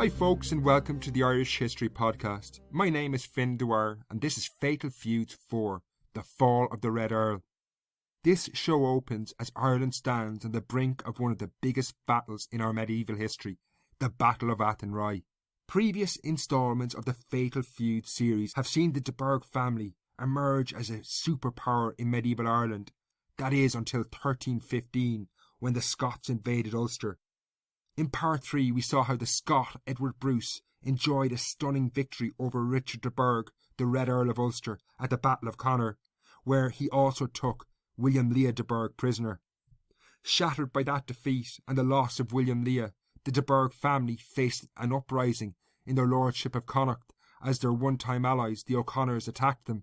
Hi folks and welcome to the Irish History Podcast. My name is Finn Dwyer and this is Fatal Feuds 4, The Fall of the Red Earl. This show opens as Ireland stands on the brink of one of the biggest battles in our medieval history, the Battle of Athenry. Previous instalments of the Fatal Feuds series have seen the de Burgh family emerge as a superpower in medieval Ireland, that is until 1315 when the Scots invaded Ulster. In part 3 we saw how the Scot Edward Bruce enjoyed a stunning victory over Richard de Burgh, the Red Earl of Ulster, at the Battle of Connaught, where he also took William Leah de Burgh prisoner. Shattered by that defeat and the loss of William Leah, the de Burgh family faced an uprising in their lordship of Connaught as their one-time allies, the O'Conors, attacked them.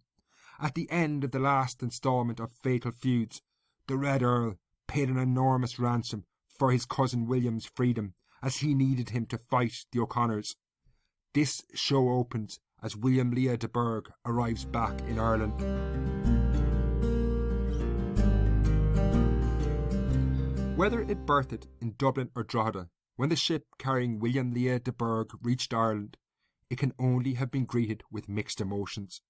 At the end of the last instalment of Fatal Feuds, the Red Earl paid an enormous ransom for his cousin William's freedom, as he needed him to fight the O'Conors. This show opens as William Leah de Burgh arrives back in Ireland. Whether it berthed in Dublin or Drogheda, when the ship carrying William Leah de Burgh reached Ireland, it can only have been greeted with mixed emotions.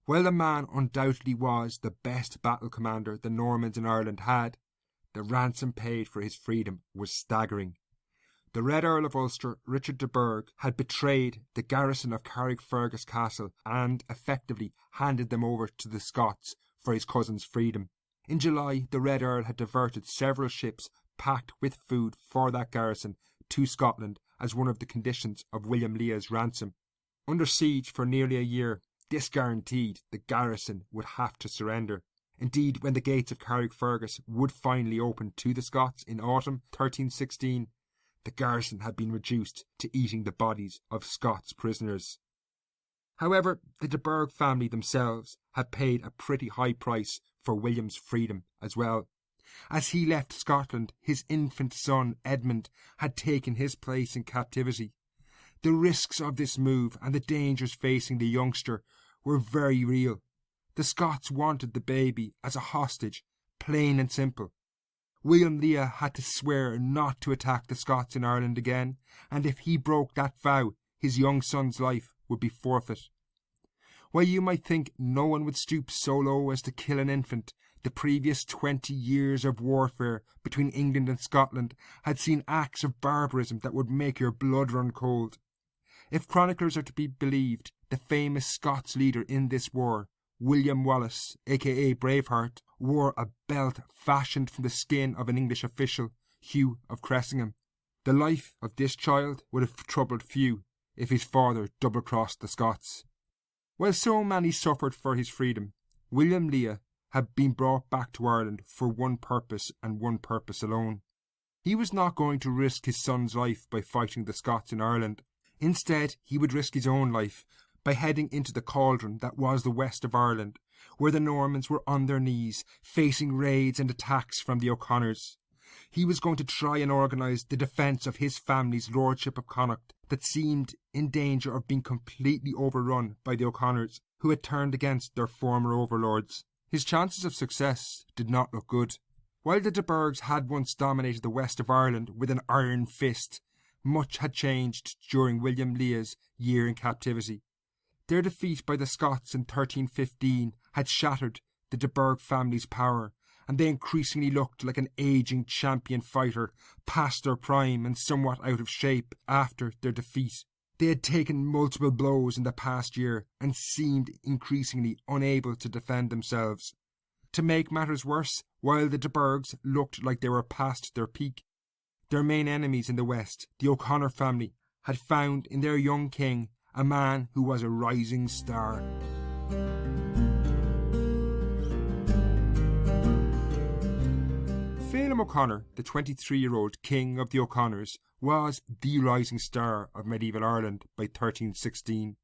While the man undoubtedly was the best battle commander the Normans in Ireland had, the ransom paid for his freedom was staggering. The Red Earl of Ulster, Richard de Burgh, had betrayed the garrison of Carrickfergus Castle and effectively handed them over to the Scots for his cousin's freedom. In July, the Red Earl had diverted several ships packed with food for that garrison to Scotland as one of the conditions of William Leah's ransom. Under siege for nearly a year, this guaranteed the garrison would have to surrender. Indeed, when the gates of Carrickfergus would finally open to the Scots in autumn 1316, the garrison had been reduced to eating the bodies of Scots prisoners. However, the de Burgh family themselves had paid a pretty high price for William's freedom as well. As he left Scotland, his infant son Edmund had taken his place in captivity. The risks of this move and the dangers facing the youngster were very real. The Scots wanted the baby as a hostage, plain and simple. William Leah had to swear not to attack the Scots in Ireland again, and if he broke that vow, his young son's life would be forfeit. While you might think no one would stoop so low as to kill an infant, the previous 20 years of warfare between England and Scotland had seen acts of barbarism that would make your blood run cold. If chroniclers are to be believed, the famous Scots leader in this war, William Wallace, aka Braveheart, wore a belt fashioned from the skin of an English official, Hugh of Cressingham. The life of this child would have troubled few if his father double-crossed the Scots. While so many suffered for his freedom, William Leah had been brought back to Ireland for one purpose and one purpose alone. He was not going to risk his son's life by fighting the Scots in Ireland. Instead, he would risk his own life by heading into the cauldron that was the west of Ireland, where the Normans were on their knees, facing raids and attacks from the O'Conors. He was going to try and organise the defence of his family's lordship of Connaught that seemed in danger of being completely overrun by the O'Conors, who had turned against their former overlords. His chances of success did not look good. While the de Burghs had once dominated the west of Ireland with an iron fist, much had changed during William Leah's year in captivity. Their defeat by the Scots in 1315 had shattered the de Burgh family's power, and they increasingly looked like an ageing champion fighter, past their prime and somewhat out of shape after their defeat. They had taken multiple blows in the past year and seemed increasingly unable to defend themselves. To make matters worse, while the de Burghs looked like they were past their peak, their main enemies in the west, the O'Conor family, had found in their young king a man who was a rising star. Phelim O'Conor, the 23-year-old king of the O'Conors, was the rising star of medieval Ireland by 1316.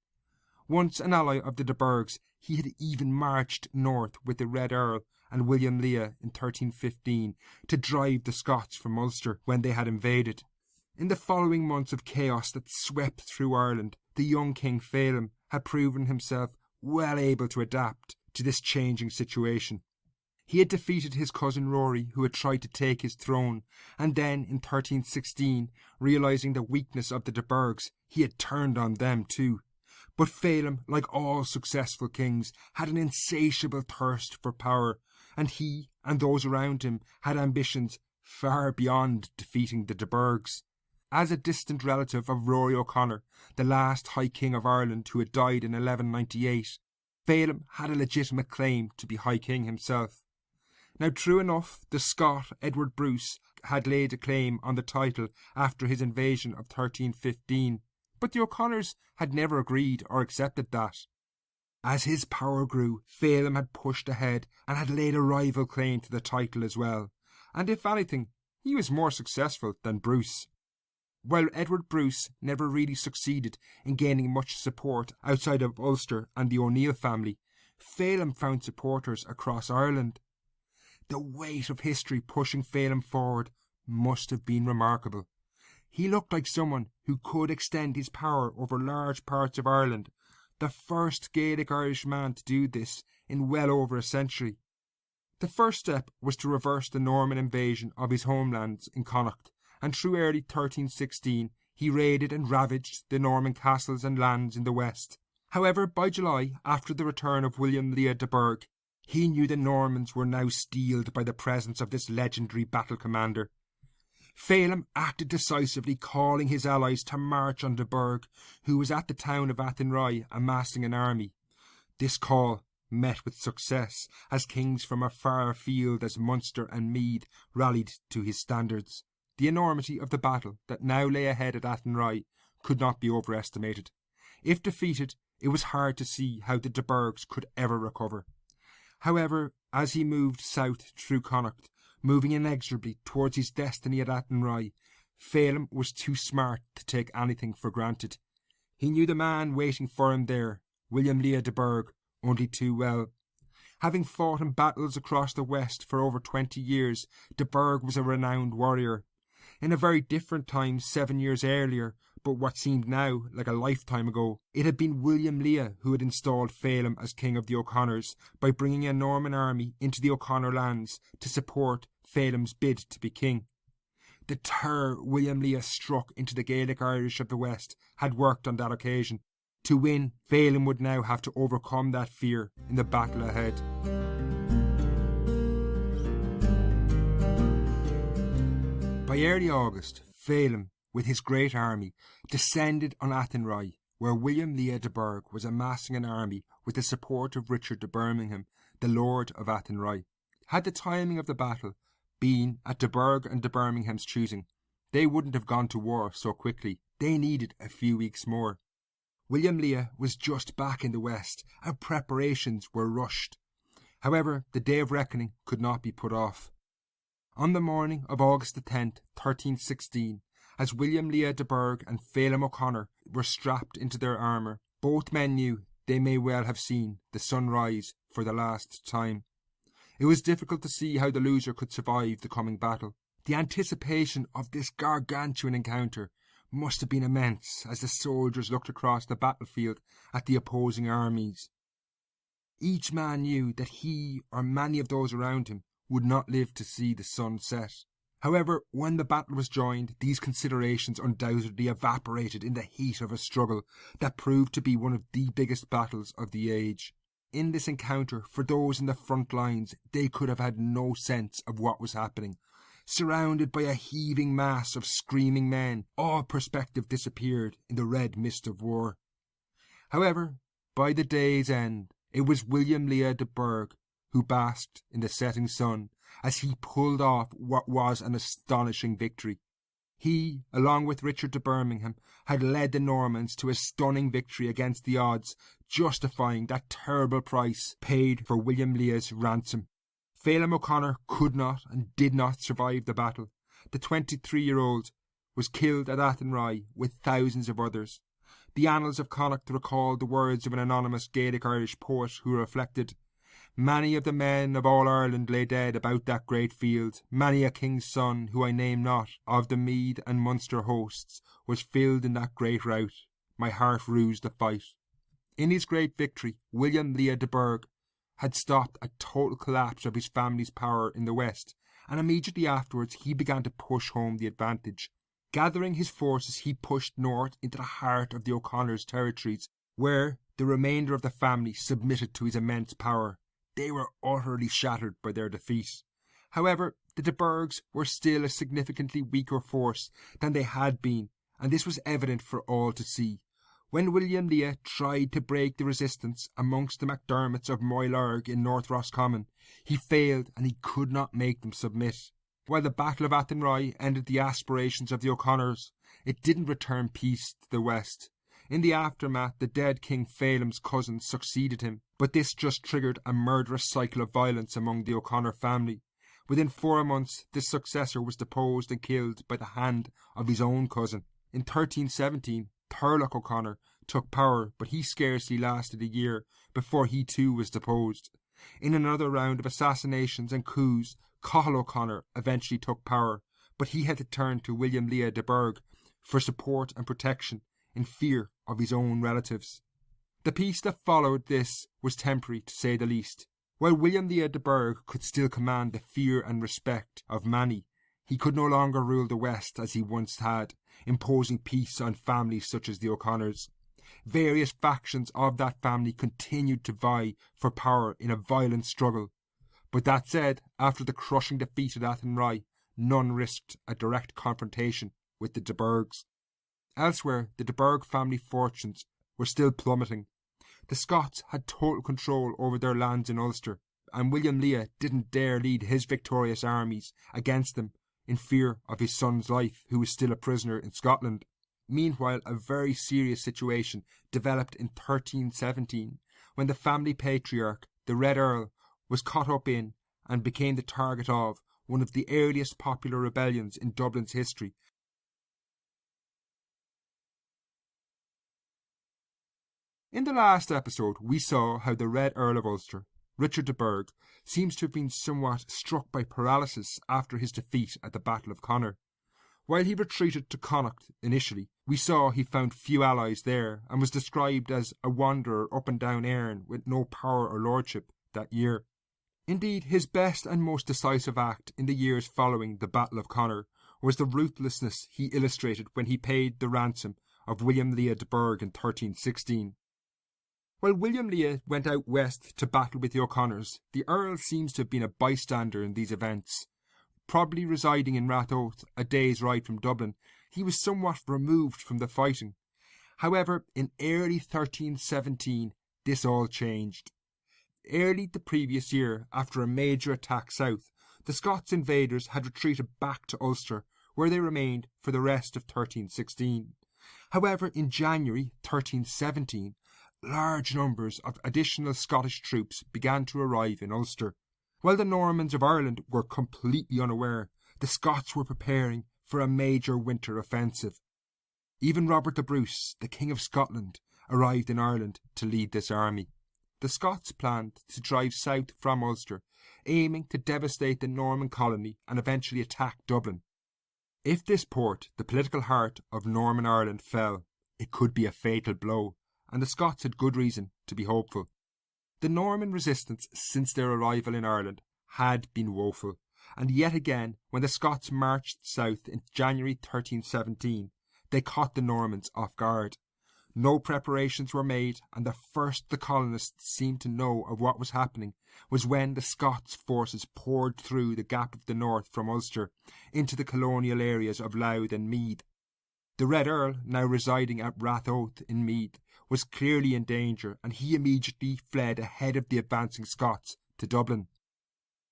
Once an ally of the de Burghs, he had even marched north with the Red Earl and William Leah in 1315 to drive the Scots from Ulster when they had invaded. In the following months of chaos that swept through Ireland, the young King Phelim had proven himself well able to adapt to this changing situation. He had defeated his cousin Rory, who had tried to take his throne, and then in 1316, realising the weakness of the de Burghs, he had turned on them too. But Phelim, like all successful kings, had an insatiable thirst for power, and he and those around him had ambitions far beyond defeating the de Burghs. As a distant relative of Rory O'Connor, the last High King of Ireland who had died in 1198, Phelim had a legitimate claim to be High King himself. Now, true enough, the Scot Edward Bruce had laid a claim on the title after his invasion of 1315, but the O'Connors had never agreed or accepted that. As his power grew, Phelim had pushed ahead and had laid a rival claim to the title as well, and if anything, he was more successful than Bruce. While Edward Bruce never really succeeded in gaining much support outside of Ulster and the O'Neill family, Phelim found supporters across Ireland. The weight of history pushing Phelim forward must have been remarkable. He looked like someone who could extend his power over large parts of Ireland, the first Gaelic Irish man to do this in well over a century. The first step was to reverse the Norman invasion of his homelands in Connacht, and through early 1316 he raided and ravaged the Norman castles and lands in the west. However, by July, after the return of William Lea de Burgh, he knew the Normans were now steeled by the presence of this legendary battle commander. Phelim acted decisively, calling his allies to march on de Burgh, who was at the town of Athenry amassing an army. This call met with success, as kings from a far field as Munster and Meath rallied to his standards. The enormity of the battle that now lay ahead at Athenry could not be overestimated. If defeated, it was hard to see how the de Burghs could ever recover. However, as he moved south through Connacht, moving inexorably towards his destiny at Athenry, Phelim was too smart to take anything for granted. He knew the man waiting for him there, William Lea de Burgh, only too well. Having fought in battles across the west for over 20 years, de Burgh was a renowned warrior. In a very different time 7 years earlier, but what seemed now like a lifetime ago, it had been William Lea who had installed Phelim as king of the O'Connors by bringing a Norman army into the O'Connor lands to support Phelim's bid to be king. The terror William Lea struck into the Gaelic Irish of the West had worked on that occasion. To win, Phelim would now have to overcome that fear in the battle ahead. By early August, Phelim, with his great army, descended on Athenry, where William Lea de Burgh was amassing an army with the support of Richard de Birmingham, the Lord of Athenry. Had the timing of the battle been at de Burgh and de Birmingham's choosing, they wouldn't have gone to war so quickly. They needed a few weeks more. William Lea was just back in the west, and preparations were rushed. However, the day of reckoning could not be put off. On the morning of August the 10th, 1316, as William Lea de Burgh and Phelim O'Connor were strapped into their armour, both men knew they may well have seen the sun rise for the last time. It was difficult to see how the loser could survive the coming battle. The anticipation of this gargantuan encounter must have been immense as the soldiers looked across the battlefield at the opposing armies. Each man knew that he or many of those around him would not live to see the sun set. However, when the battle was joined, these considerations undoubtedly evaporated in the heat of a struggle that proved to be one of the biggest battles of the age. In this encounter, for those in the front lines, they could have had no sense of what was happening. Surrounded by a heaving mass of screaming men, all perspective disappeared in the red mist of war. However, by the day's end, it was William Lea de Burgh who basked in the setting sun as he pulled off what was an astonishing victory. He, along with Richard de Birmingham, had led the Normans to a stunning victory against the odds, justifying that terrible price paid for William Lea's ransom. Phelim O'Connor could not and did not survive the battle. The 23-year-old was killed at Athenry with thousands of others. The annals of Connacht recall the words of an anonymous Gaelic Irish poet who reflected, "Many of the men of all Ireland lay dead about that great field. Many a king's son, who I name not, of the Meath and Munster hosts, was filled in that great rout. My heart rues the fight." In his great victory, William Lea de Burgh had stopped a total collapse of his family's power in the west, and immediately afterwards he began to push home the advantage. Gathering his forces, he pushed north into the heart of the O'Connors' territories, where the remainder of the family submitted to his immense power. They were utterly shattered by their defeat. However, the de Burghs were still a significantly weaker force than they had been, and this was evident for all to see. When William Lea tried to break the resistance amongst the MacDermots of Moylurg in North Roscommon, he failed and he could not make them submit. While the Battle of Athenry ended the aspirations of the O'Connors, it didn't return peace to the west. In the aftermath, the dead King Phelim's cousin succeeded him, but this just triggered a murderous cycle of violence among the O'Connor family. Within 4 months, this successor was deposed and killed by the hand of his own cousin. In 1317, Turlough O'Connor took power, but he scarcely lasted a year before he too was deposed. In another round of assassinations and coups, Cathal O'Connor eventually took power, but he had to turn to William Lea de Burgh for support and protection in fear of his own relatives. The peace that followed this was temporary, to say the least. While William Lea de Burgh could still command the fear and respect of many, he could no longer rule the West as he once had, imposing peace on families such as the O'Connors. Various factions of that family continued to vie for power in a violent struggle. But that said, after the crushing defeat at Athenry, none risked a direct confrontation with the de Burghs. Elsewhere, the de Burgh family fortunes were still plummeting. The Scots had total control over their lands in Ulster, and William Lea didn't dare lead his victorious armies against them in fear of his son's life, who was still a prisoner in Scotland. Meanwhile, a very serious situation developed in 1317, when the family patriarch, the Red Earl, was caught up in and became the target of one of the earliest popular rebellions in Dublin's history. In the last episode, we saw how the Red Earl of Ulster, Richard de Burgh, seems to have been somewhat struck by paralysis after his defeat at the Battle of Connor. While he retreated to Connacht initially, we saw he found few allies there and was described as a wanderer up and down Erin with no power or lordship that year. Indeed, his best and most decisive act in the years following the Battle of Connor was the ruthlessness he illustrated when he paid the ransom of William Lea de Burgh in 1316. While William Lea went out west to battle with the O'Connors, the Earl seems to have been a bystander in these events. Probably residing in Rathoath, a day's ride from Dublin, he was somewhat removed from the fighting. However, in early 1317, this all changed. Early the previous year, after a major attack south, the Scots invaders had retreated back to Ulster, where they remained for the rest of 1316. However, in January 1317, large numbers of additional Scottish troops began to arrive in Ulster. While the Normans of Ireland were completely unaware, the Scots were preparing for a major winter offensive. Even Robert the Bruce, the King of Scotland, arrived in Ireland to lead this army. The Scots planned to drive south from Ulster, aiming to devastate the Norman colony and eventually attack Dublin. If this port, the political heart of Norman Ireland, fell, it could be a fatal blow, and the Scots had good reason to be hopeful. The Norman resistance since their arrival in Ireland had been woeful, and yet again, when the Scots marched south in January 1317, they caught the Normans off guard. No preparations were made, and the first the colonists seemed to know of what was happening was when the Scots forces poured through the gap of the north from Ulster into the colonial areas of Louth and Meath. The Red Earl, now residing at Rathoath in Meath, was clearly in danger, and he immediately fled ahead of the advancing Scots to Dublin.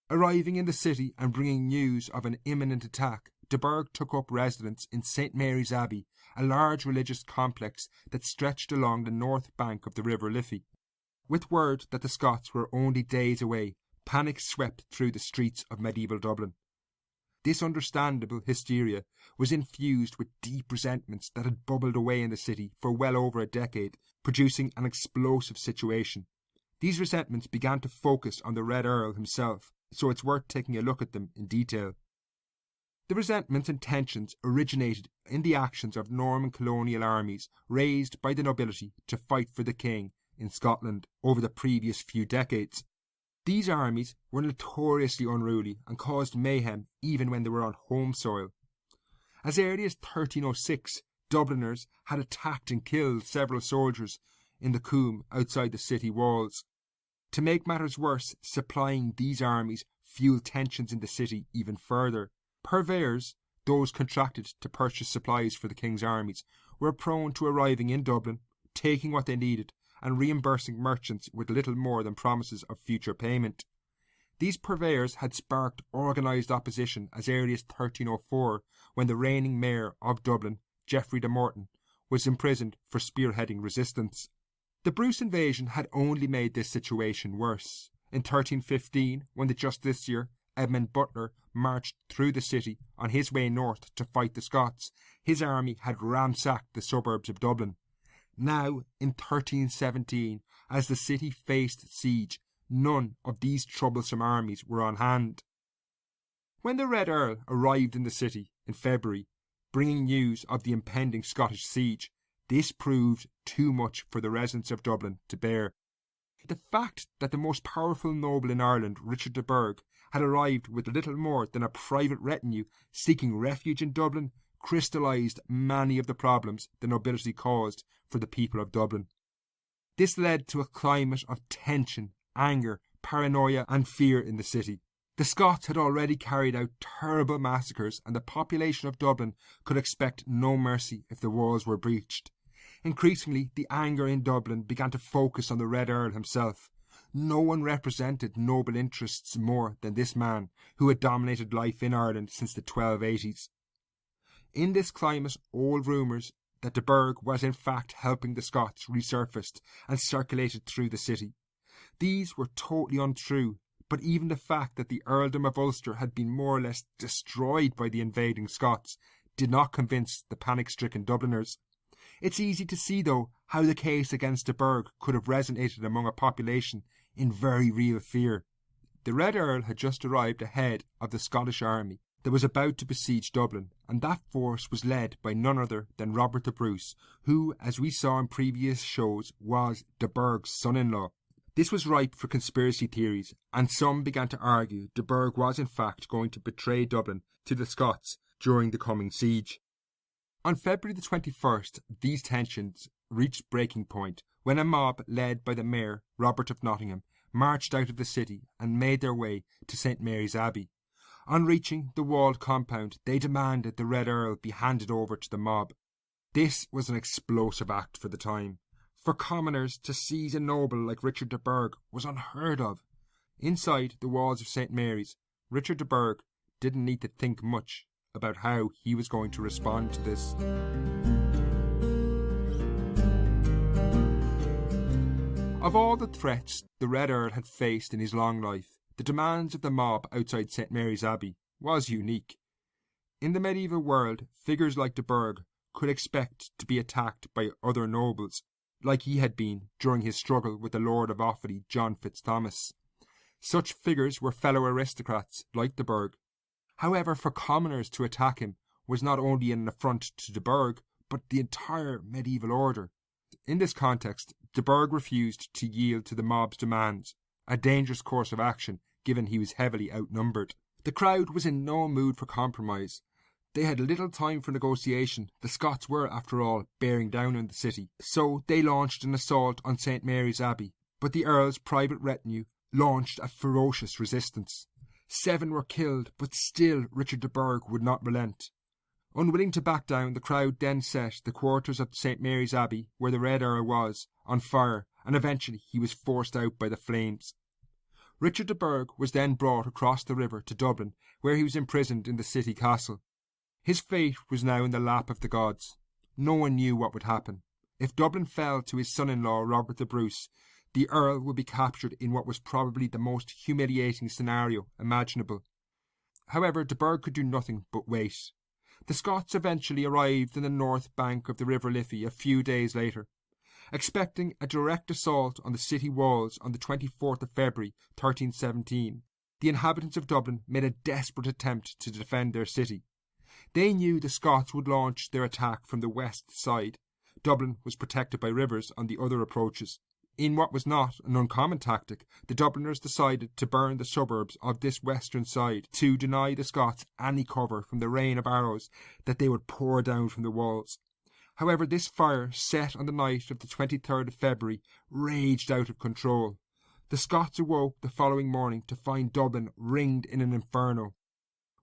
Arriving in the city and bringing news of an imminent attack, de Burgh took up residence in St. Mary's Abbey, a large religious complex that stretched along the north bank of the River Liffey. With word that the Scots were only days away, panic swept through the streets of medieval Dublin. This understandable hysteria was infused with deep resentments that had bubbled away in the city for well over a decade, producing an explosive situation. These resentments began to focus on the Red Earl himself, so it's worth taking a look at them in detail. The resentments and tensions originated in the actions of Norman colonial armies raised by the nobility to fight for the king in Scotland over the previous few decades. These armies were notoriously unruly and caused mayhem even when they were on home soil. As early as 1306, Dubliners had attacked and killed several soldiers in the Coombe outside the city walls. To make matters worse, supplying these armies fueled tensions in the city even further. Purveyors, those contracted to purchase supplies for the king's armies, were prone to arriving in Dublin, taking what they needed, and reimbursing merchants with little more than promises of future payment. These purveyors had sparked organised opposition as early as 1304, when the reigning mayor of Dublin, Geoffrey de Morton, was imprisoned for spearheading resistance. The Bruce invasion had only made this situation worse. In 1315, when the Justiciar, Edmund Butler, marched through the city on his way north to fight the Scots, his army had ransacked the suburbs of Dublin. Now, in 1317, as the city faced siege, none of these troublesome armies were on hand. When the Red Earl arrived in the city in February, bringing news of the impending Scottish siege, this proved too much for the residents of Dublin to bear. The fact that the most powerful noble in Ireland, Richard de Burgh, had arrived with little more than a private retinue seeking refuge in Dublin crystallised many of the problems the nobility caused for the people of Dublin. This led to a climate of tension, anger, paranoia and fear in the city. The Scots had already carried out terrible massacres, and the population of Dublin could expect no mercy if the walls were breached. Increasingly, the anger in Dublin began to focus on the Red Earl himself. No one represented noble interests more than this man, who had dominated life in Ireland since the 1280s. In this climate, old rumours that de Burgh was in fact helping the Scots resurfaced and circulated through the city. These were totally untrue, but even the fact that the Earldom of Ulster had been more or less destroyed by the invading Scots did not convince the panic-stricken Dubliners. It's easy to see, though, how the case against de Burgh could have resonated among a population in very real fear. The Red Earl had just arrived ahead of the Scottish army that was about to besiege Dublin, and that force was led by none other than Robert the Bruce, who, as we saw in previous shows, was de Burgh's son-in-law. This was ripe for conspiracy theories, and some began to argue de Burgh was in fact going to betray Dublin to the Scots during the coming siege. On February the 21st, these tensions reached breaking point when a mob led by the mayor, Robert of Nottingham, marched out of the city and made their way to St. Mary's Abbey. On reaching the walled compound, they demanded the Red Earl be handed over to the mob. This was an explosive act for the time. For commoners to seize a noble like Richard de Burgh was unheard of. Inside the walls of St. Mary's, Richard de Burgh didn't need to think much about how he was going to respond to this. Of all the threats the Red Earl had faced in his long life, the demands of the mob outside St. Mary's Abbey was unique. In the medieval world, figures like de Burgh could expect to be attacked by other nobles, like he had been during his struggle with the Lord of Offaly, John Fitzthomas. Such figures were fellow aristocrats like de Burgh. However, for commoners to attack him was not only an affront to de Burgh, but the entire medieval order. In this context, de Burgh refused to yield to the mob's demands, a dangerous course of action given he was heavily outnumbered. The crowd was in no mood for compromise. They had little time for negotiation. The Scots were, after all, bearing down on the city, so they launched an assault on St. Mary's Abbey, but the Earl's private retinue launched a ferocious resistance. 7 were killed, but still Richard de Burgh would not relent. Unwilling to back down, the crowd then set the quarters of St. Mary's Abbey, where the Red Earl was, on fire, and eventually he was forced out by the flames. Richard de Burgh was then brought across the river to Dublin, where he was imprisoned in the city castle. His fate was now in the lap of the gods. No one knew what would happen. If Dublin fell to his son-in-law Robert the Bruce, the Earl would be captured in what was probably the most humiliating scenario imaginable. However, de Burgh could do nothing but wait. The Scots eventually arrived in the north bank of the River Liffey a few days later. Expecting a direct assault on the city walls on the 24th of February 1317, the inhabitants of Dublin made a desperate attempt to defend their city. They knew the Scots would launch their attack from the west side. Dublin was protected by rivers on the other approaches. In what was not an uncommon tactic, the Dubliners decided to burn the suburbs of this western side to deny the Scots any cover from the rain of arrows that they would pour down from the walls. However, this fire, set on the night of the 23rd of February, raged out of control. The Scots awoke the following morning to find Dublin ringed in an inferno.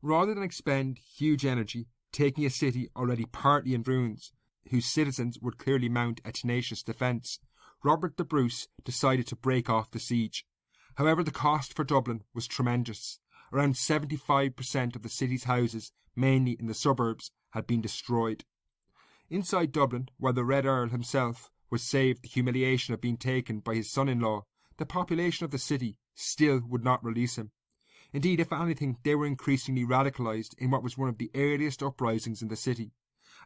Rather than expend huge energy taking a city already partly in ruins, whose citizens would clearly mount a tenacious defence, Robert the Bruce decided to break off the siege. However, the cost for Dublin was tremendous. Around 75% of the city's houses, mainly in the suburbs, had been destroyed. Inside Dublin, while the Red Earl himself was saved the humiliation of being taken by his son-in-law, the population of the city still would not release him. Indeed, if anything, they were increasingly radicalised in what was one of the earliest uprisings in the city.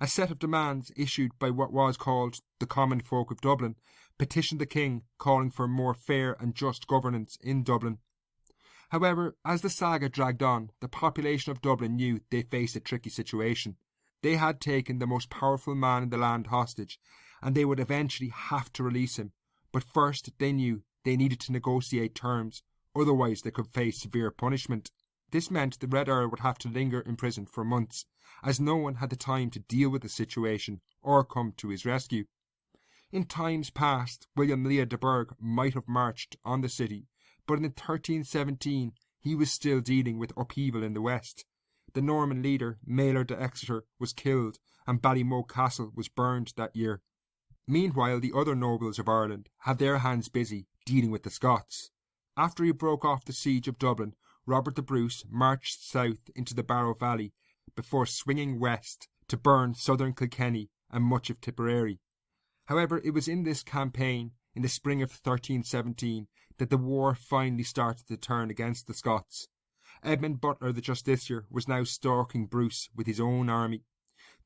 A set of demands issued by what was called the common folk of Dublin petitioned the king, calling for more fair and just governance in Dublin. However, as the saga dragged on, the population of Dublin knew they faced a tricky situation. They had taken the most powerful man in the land hostage, and they would eventually have to release him. But first they knew they needed to negotiate terms, otherwise they could face severe punishment. This meant the Red Earl would have to linger in prison for months, as no one had the time to deal with the situation or come to his rescue. In times past, William Lea de Burgh might have marched on the city, but in 1317 he was still dealing with upheaval in the west. The Norman leader, Maelor de Exeter, was killed, and Ballymoe Castle was burned that year. Meanwhile, the other nobles of Ireland had their hands busy dealing with the Scots. After he broke off the siege of Dublin, Robert the Bruce marched south into the Barrow Valley before swinging west to burn southern Kilkenny and much of Tipperary. However, it was in this campaign, in the spring of 1317, that the war finally started to turn against the Scots. Edmund Butler the Justiciar was now stalking Bruce with his own army.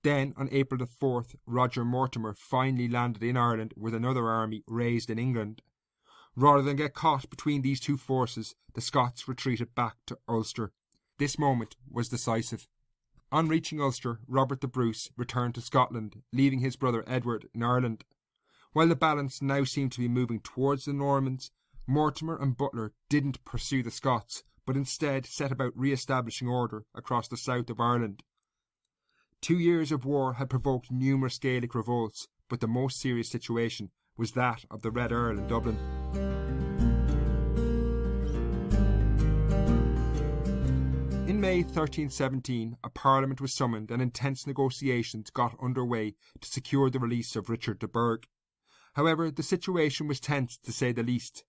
Then, on April the 4th, Roger Mortimer finally landed in Ireland with another army raised in England. Rather than get caught between these two forces, the Scots retreated back to Ulster. This moment was decisive. On reaching Ulster, Robert the Bruce returned to Scotland, leaving his brother Edward in Ireland. While the balance now seemed to be moving towards the Normans, Mortimer and Butler didn't pursue the Scots, but instead set about re-establishing order across the south of Ireland. 2 years of war had provoked numerous Gaelic revolts, but the most serious situation was that of the Red Earl in Dublin. In May 1317, a parliament was summoned and intense negotiations got underway to secure the release of Richard de Burgh. However, the situation was tense to say the least.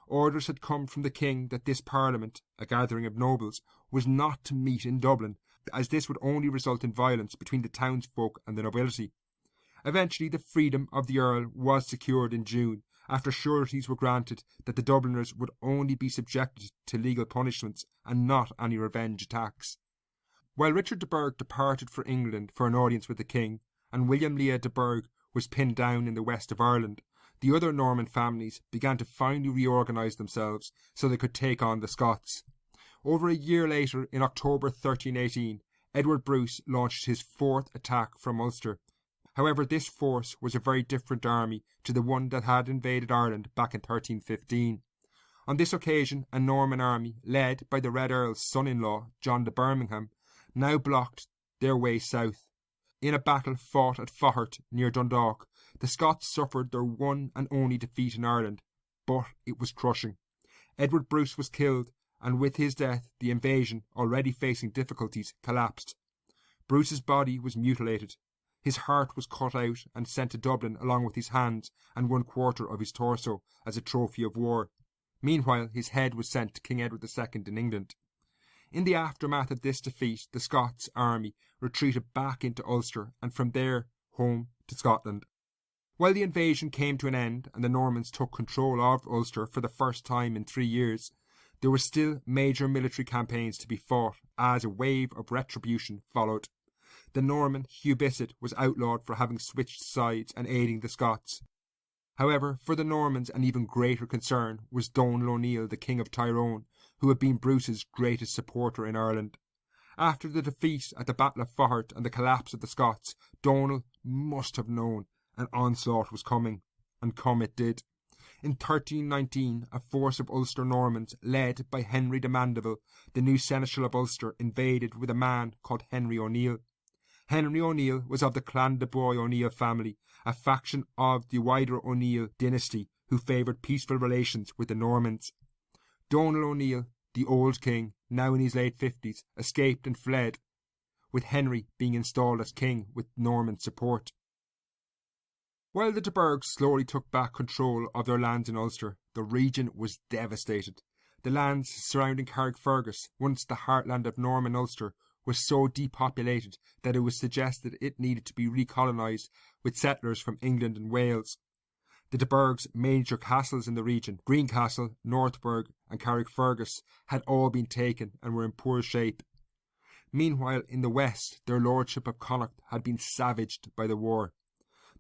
Orders had come from the king that this parliament, a gathering of nobles, was not to meet in Dublin, as this would only result in violence between the townsfolk and the nobility. Eventually, the freedom of the Earl was secured in June, after sureties were granted that the Dubliners would only be subjected to legal punishments and not any revenge attacks. While Richard de Burgh departed for England for an audience with the king, and William Lea de Burgh was pinned down in the west of Ireland, the other Norman families began to finally reorganise themselves so they could take on the Scots. Over a year later, in October 1318, Edward Bruce launched his fourth attack from Ulster. However, this force was a very different army to the one that had invaded Ireland back in 1315. On this occasion, a Norman army, led by the Red Earl's son-in-law, John de Birmingham, now blocked their way south. In a battle fought at Feuds near Dundalk, the Scots suffered their one and only defeat in Ireland, but it was crushing. Edward Bruce was killed, and with his death the invasion, already facing difficulties, collapsed. Bruce's body was mutilated. His heart was cut out and sent to Dublin along with his hands and 1/4 of his torso as a trophy of war. Meanwhile, his head was sent to King Edward II in England. In the aftermath of this defeat, the Scots army retreated back into Ulster and from there home to Scotland. While the invasion came to an end and the Normans took control of Ulster for the first time in 3 years, there were still major military campaigns to be fought as a wave of retribution followed. The Norman Hugh Bissett was outlawed for having switched sides and aiding the Scots. However, for the Normans an even greater concern was Donal O'Neill, the King of Tyrone, who had been Bruce's greatest supporter in Ireland. After the defeat at the Battle of Feuds and the collapse of the Scots, Donal must have known an onslaught was coming, and come it did. In 1319, a force of Ulster Normans, led by Henry de Mandeville, the new Seneschal of Ulster, invaded with a man called Henry O'Neill. Henry O'Neill was of the Clan de Boy O'Neill family, a faction of the wider O'Neill dynasty who favoured peaceful relations with the Normans. Donald O'Neill, the old king, now in his late 50s, escaped and fled, with Henry being installed as king with Norman support. While the de Burghs slowly took back control of their lands in Ulster, the region was devastated. The lands surrounding Carrickfergus, once the heartland of Norman Ulster, was so depopulated that it was suggested it needed to be recolonised with settlers from England and Wales. The de Burghs' major castles in the region, Greencastle, Northburg and Carrickfergus, had all been taken and were in poor shape. Meanwhile, in the west, their lordship of Connacht had been savaged by the war.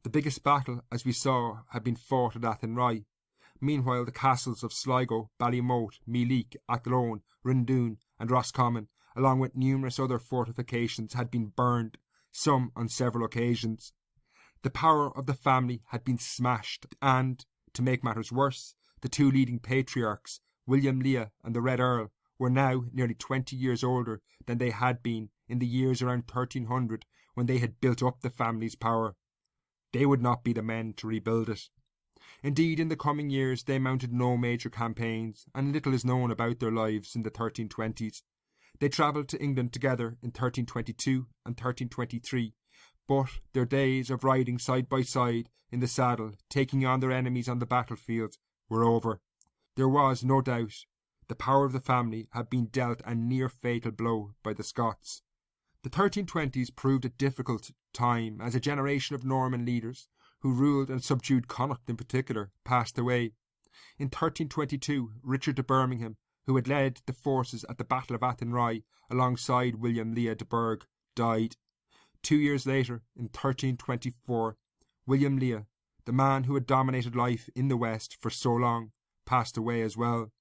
The biggest battle, as we saw, had been fought at Athenry. Meanwhile, the castles of Sligo, Ballymote, Meelick, Athlone, Rundoon and Roscommon, along with numerous other fortifications, had been burned, some on several occasions. The power of the family had been smashed, and, to make matters worse, the two leading patriarchs, William Leah and the Red Earl, were now nearly 20 years older than they had been in the years around 1300 when they had built up the family's power. They would not be the men to rebuild it. Indeed, in the coming years they mounted no major campaigns, and little is known about their lives in the 1320s. They travelled to England together in 1322 and 1323, but their days of riding side by side in the saddle, taking on their enemies on the battlefield, were over. There was, no doubt, the power of the family had been dealt a near-fatal blow by the Scots. The 1320s proved a difficult time as a generation of Norman leaders, who ruled and subdued Connacht in particular, passed away. In 1322, Richard de Birmingham, who had led the forces at the Battle of Athenry alongside William Leah de Burgh, died. 2 years later, in 1324, William Leah, the man who had dominated life in the West for so long, passed away as well.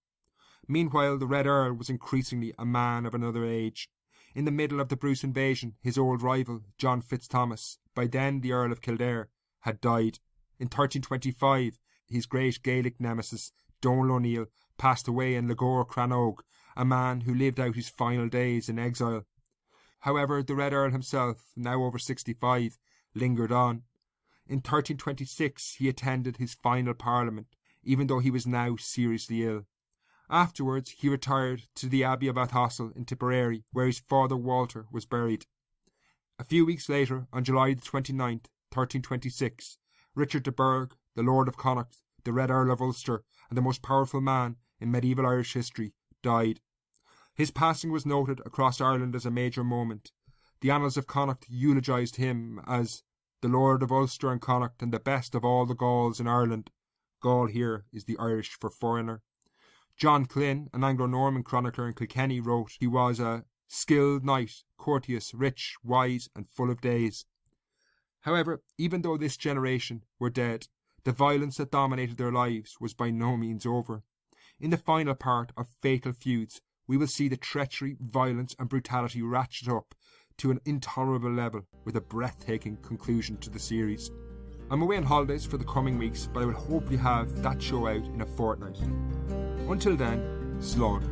Meanwhile, the Red Earl was increasingly a man of another age. In the middle of the Bruce invasion, his old rival, John Fitzthomas, by then the Earl of Kildare, had died. In 1325, his great Gaelic nemesis, Donal O'Neill, passed away in Lagore Crannog, a man who lived out his final days in exile. However, the Red Earl himself, now over 65, lingered on. In 1326 he attended his final parliament, even though he was now seriously ill. Afterwards he retired to the Abbey of Athossil in Tipperary, where his father Walter was buried. A few weeks later, on July 29th, 1326, Richard de Burgh, the Lord of Connacht, the Red Earl of Ulster, and the most powerful man in medieval Irish history, died. His passing was noted across Ireland as a major moment. The annals of Connacht eulogised him as the Lord of Ulster and Connacht and the best of all the Gauls in Ireland. Gaul here is the Irish for foreigner. John Glynn, an Anglo-Norman chronicler in Kilkenny, wrote he was a skilled knight, courteous, rich, wise and full of days. However, even though this generation were dead, the violence that dominated their lives was by no means over. In the final part of Fatal Feuds, we will see the treachery, violence and brutality ratchet up to an intolerable level, with a breathtaking conclusion to the series. I'm away on holidays for the coming weeks, but I will hopefully have that show out in a fortnight. Until then, slán.